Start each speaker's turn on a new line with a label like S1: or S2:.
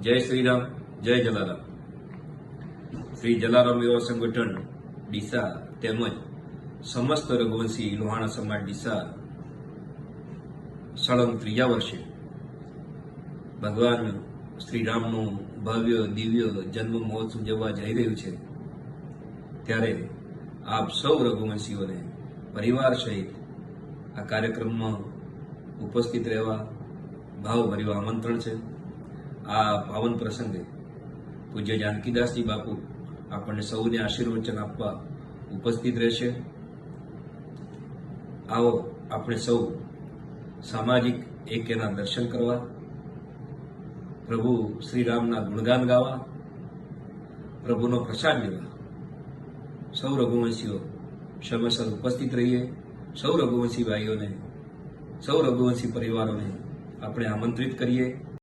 S1: જય શ્રી રામ, જય જલારામ. શ્રી જલારામ યુવા સંગઠન ડીસા તેમજ સમસ્ત રઘુવંશી લોહાણા સમાજ ડીસા સળંગ ત્રીજા વર્ષે ભગવાન શ્રી રામનું ભવ્ય દિવ્ય જન્મ મહોત્સવ ઉજવવા જઈ રહ્યું છે. ત્યારે આપ સૌ રઘુવંશીઓને પરિવાર સહિત આ કાર્યક્રમમાં ઉપસ્થિત રહેવા ભાવભર્યું આમંત્રણ છે. આ પાવન પ્રસંગે પૂજ્ય જાનકીદાસજી બાપુ આપણને સૌને આશીર્વચન આપવા ઉપસ્થિત રહેશે. આવો આપણે સૌ સામાજિક એક્યના દર્શન કરવા, પ્રભુ શ્રી રામના ગુણગાન ગાવા, પ્રભુનો પ્રસાદ લેવા સૌ રઘુવંશીઓ સમયસર ઉપસ્થિત રહીએ. સૌ રઘુવંશી ભાઈઓને, સૌ રઘુવંશી પરિવારોને આપણે આમંત્રિત કરીએ.